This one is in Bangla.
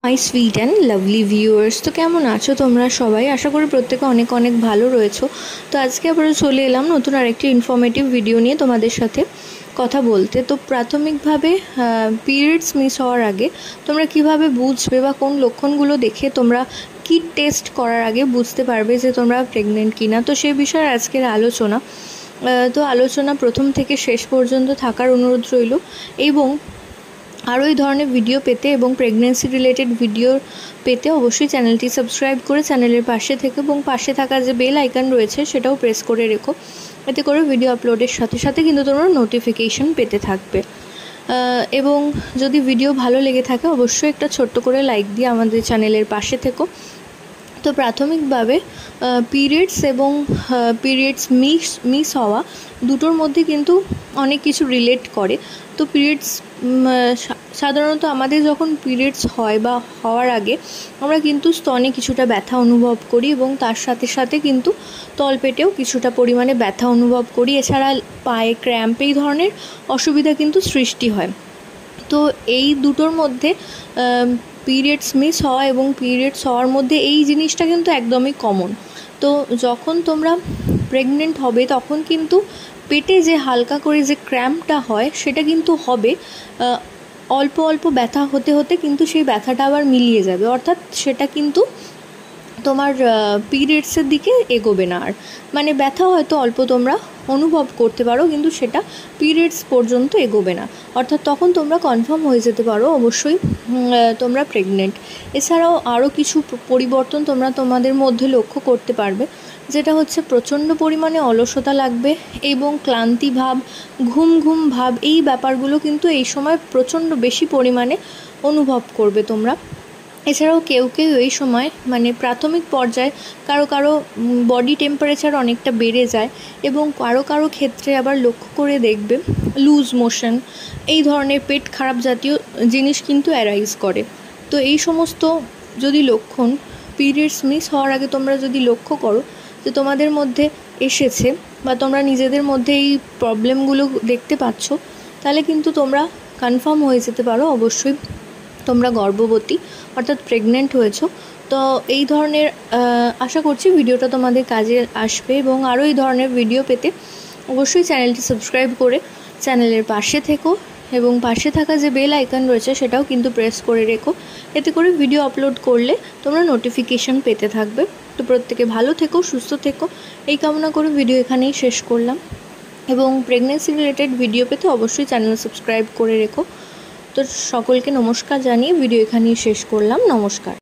My sweet and lovely viewers, তো কেমন আছো তোমরা সবাই? আশা করি প্রত্যেকে অনেক অনেক ভালো রয়েছো। তো আজকে আবারও চলে এলাম নতুন আরেকটি ইনফরমেটিভ ভিডিও নিয়ে তোমাদের সাথে কথা বলতে। তো প্রাথমিকভাবে পিরিয়ডস মিস হওয়ার আগে তোমরা কিভাবে বুঝবে বা কোন লক্ষণগুলো দেখে তোমরা কিট টেস্ট করার আগে বুঝতে পারবে যে তোমরা প্রেগনেন্ট কিনা, তো সেই বিষয়ে আজকের আলোচনা। তো আলোচনা প্রথম থেকে শেষ পর্যন্ত থাকার অনুরোধ রইল, এবং আরও এই ধরনের ভিডিও পেতে এবং প্রেগনেন্সি রিলেটেড ভিডিও পেতে অবশ্যই চ্যানেলটি সাবস্ক্রাইব করে চ্যানেলের পাশে থেকে এবং পাশে থাকা যে বেল আইকন রয়েছে সেটাও প্রেস করে রেখো। এতে করে ভিডিও আপলোডের সাথে সাথে কিন্তু তোমরা নোটিফিকেশন পেতে থাকবে। এবং যদি ভিডিও ভালো লেগে থাকে অবশ্যই একটা ছোট্ট করে লাইক দিয়ে আমাদের চ্যানেলের পাশে থেকো। তো প্রাথমিকভাবে পিরিয়ডস এবং পিরিয়ডস মিস হওয়া দুটোর মধ্যে কিন্তু অনেক কিছু রিলেট করে। তো পিরিয়ডস সাধারণত আমাদের যখন পিরিয়ডস হয় বা হওয়ার আগে আমরা কিন্তু স্তনে কিছুটা ব্যথা অনুভব করি, এবং তার সাথে সাথে কিন্তু তলপেটেও কিছুটা পরিমাণে ব্যথা অনুভব করি। এছাড়া পায়ে ক্র্যাম্প এই ধরনের অসুবিধা কিন্তু সৃষ্টি হয়। তো এই দুটোর মধ্যে পিরিয়ডস মিস হওয়া এবং পিরিয়ডস হওয়ার মধ্যে এই জিনিসটা কিন্তু একদমই কমন। তো যখন তোমরা প্রেগনেন্ট হবে তখন কিন্তু পেটে যে হালকা করে যে ক্র্যাম্পটা হয় সেটা কিন্তু হবে, অল্প অল্প ব্যথা হতে হতে কিন্তু সেই ব্যথাটা আবার মিলিয়ে যাবে, অর্থাৎ সেটা কিন্তু তোমার পিরিয়ডসের দিকে এগোবে না আর। মানে ব্যথা হয়তো অল্প তোমরা অনুভব করতে পারো, কিন্তু সেটা পিরিয়ডস পর্যন্ত এগোবে না, অর্থাৎ তখন তোমরা কনফার্ম হয়ে যেতে পারো অবশ্যই তোমরা প্রেগনেন্ট। এছাড়াও আরও কিছু পরিবর্তন তোমরা তোমাদের মধ্যে লক্ষ্য করতে পারবে, যেটা হচ্ছে প্রচণ্ড পরিমাণে অলসতা লাগবে এবং ক্লান্তি ভাব, ঘুম ঘুম ভাব, এই ব্যাপারগুলো কিন্তু এই সময় প্রচণ্ড বেশি পরিমাণে অনুভব করবে তোমরা। এছাড়াও কেউ কেউ এই সময় মানে প্রাথমিক পর্যায়ে কারো কারো বডি টেম্পারেচার অনেকটা বেড়ে যায়, এবং কারো কারো ক্ষেত্রে আবার লক্ষ্য করে দেখবে লুজ মোশন, এই ধরনের পেট খারাপ জাতীয় জিনিস কিন্তু অ্যারাইজ করে। তো এই সমস্ত যদি লক্ষণ পিরিয়ডস মিস হওয়ার আগে তোমরা যদি লক্ষ্য করো যে তোমাদের মধ্যে এসেছে বা তোমরা নিজেদের মধ্যে এই প্রবলেমগুলো দেখতে পাচ্ছ, তাহলে কিন্তু তোমরা কনফার্ম হয়ে যেতে পারো অবশ্যই তোমরা গর্ভবতী, অর্থাৎ প্রেগনেন্ট হয়েছো। তো এই ধরনের আশা করছি ভিডিওটা তোমাদের কাজে আসবে, এবং আরও এই ধরনের ভিডিও পেতে অবশ্যই চ্যানেলটি সাবস্ক্রাইব করে চ্যানেলের পাশে থেকো, এবং পাশে থাকা যে বেল আইকন রয়েছে সেটাও কিন্তু প্রেস করে রেখো। এতে করে ভিডিও আপলোড করলে তোমরা নোটিফিকেশন পেতে থাকবে। তো প্রত্যেকে ভালো থেকো, সুস্থ থেকো, এই কামনা করে ভিডিও এখানেই শেষ করলাম। এবং প্রেগনেন্সি রিলেটেড ভিডিও পেতে অবশ্যই চ্যানেল সাবস্ক্রাইব করে রেখো। তো সকলকে নমস্কার জানিয়ে ভিডিও এখানেই শেষ করলাম। নমস্কার।